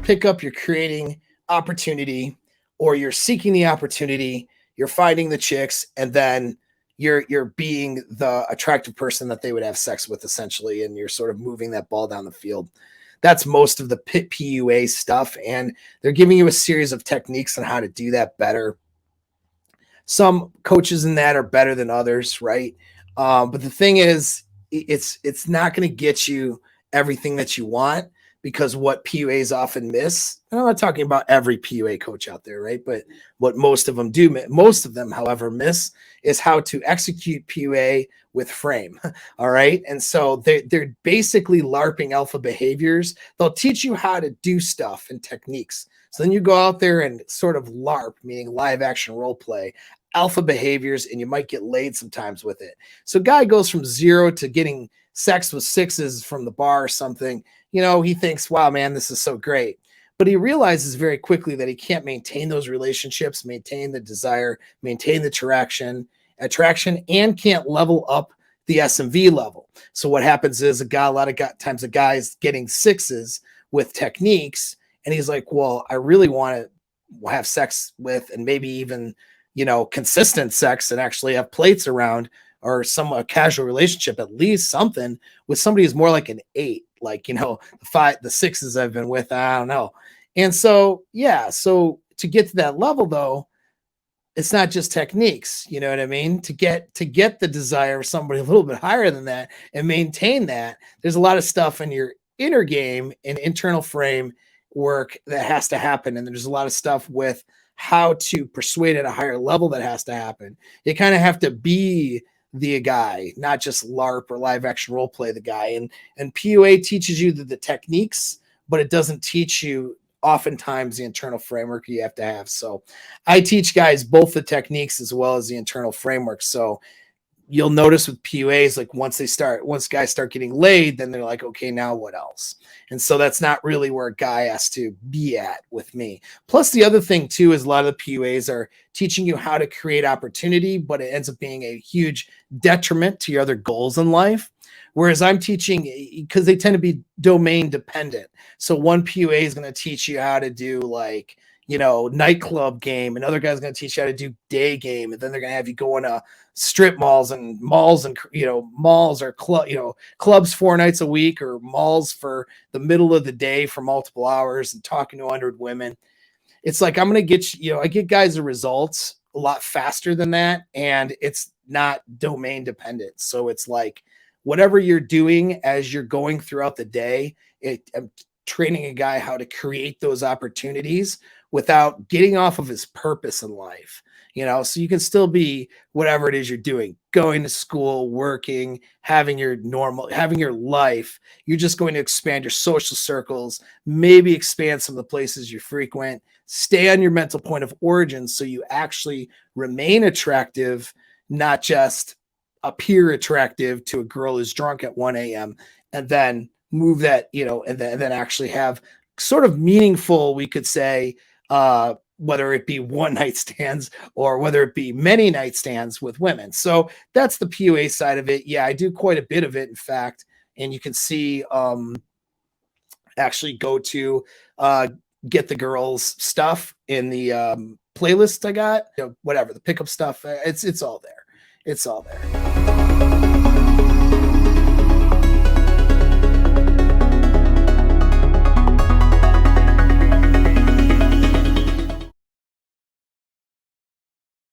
pickup, you're creating opportunity, or you're seeking the opportunity, you're finding the chicks, and then you're being the attractive person that they would have sex with, essentially, and you're sort of moving that ball down the field. That's most of the PUA stuff, and they're giving you a series of techniques on how to do that better. Some coaches in that are better than others, right? But the thing is, it's not going to get you everything that you want, because what PUAs often miss, and I'm not talking about every PUA coach out there, right? But what most of them do, most of them, however, miss is how to execute PUA with frame. All right. And so they're basically LARPing alpha behaviors. They'll teach you how to do stuff and techniques. So then you go out there and sort of LARP, meaning live action role play, alpha behaviors, and you might get laid sometimes with it. So guy goes from 0 to getting sex with 6s from the bar or something. He thinks, wow, man, this is so great. But he realizes very quickly that he can't maintain those relationships, maintain the desire, maintain the attraction, and can't level up the SMV level. So what happens is a lot of times a guy is getting 6s with techniques, and he's like, well, I really want to have sex with, and maybe even, consistent sex, and actually have plates around, or a casual relationship, at least something with somebody who's more like an 8, like, the 6s I've been with, I don't know. And so, yeah, so to get to that level though, it's not just techniques, you know what I mean? To get the desire of somebody a little bit higher than that and maintain that, there's a lot of stuff in your inner game and internal frame work that has to happen. And there's a lot of stuff with how to persuade at a higher level that has to happen. You kind of have to be the guy, not just LARP or live action role play the guy. And PUA teaches you the techniques, but it doesn't teach you oftentimes the internal framework you have to have. So I teach guys both the techniques as well as the internal framework. So you'll notice with PUAs, like once guys start getting laid, then they're like, okay, now what else? And so that's not really where a guy has to be at with me. Plus the other thing too, is a lot of the PUAs are teaching you how to create opportunity, but it ends up being a huge detriment to your other goals in life. Whereas I'm teaching, because they tend to be domain dependent. So one PUA is going to teach you how to do like, nightclub game. Another guy's going to teach you how to do day game. And then they're going to have you go into strip malls and malls or clubs 4 nights a week, or malls for the middle of the day for multiple hours and talking to 100 women. It's like, I'm going to get, I get guys the results a lot faster than that. And it's not domain dependent. So it's like, whatever you're doing as you're going throughout the day, I'm training a guy how to create those opportunities without getting off of his purpose in life, so you can still be whatever it is you're doing, going to school, working, having your life. You're just going to expand your social circles, maybe expand some of the places you frequent, stay on your mental point of origin so you actually remain attractive, not just appear attractive to a girl who's drunk at 1 a.m. and then move that, and then actually have sort of meaningful, we could say, whether it be one night stands or whether it be many night stands with women. So that's the PUA side of it. Yeah, I do quite a bit of it, in fact, and you can see, actually go to get the girls stuff in the playlist I got, whatever, the pickup stuff. It's all there. It's all there.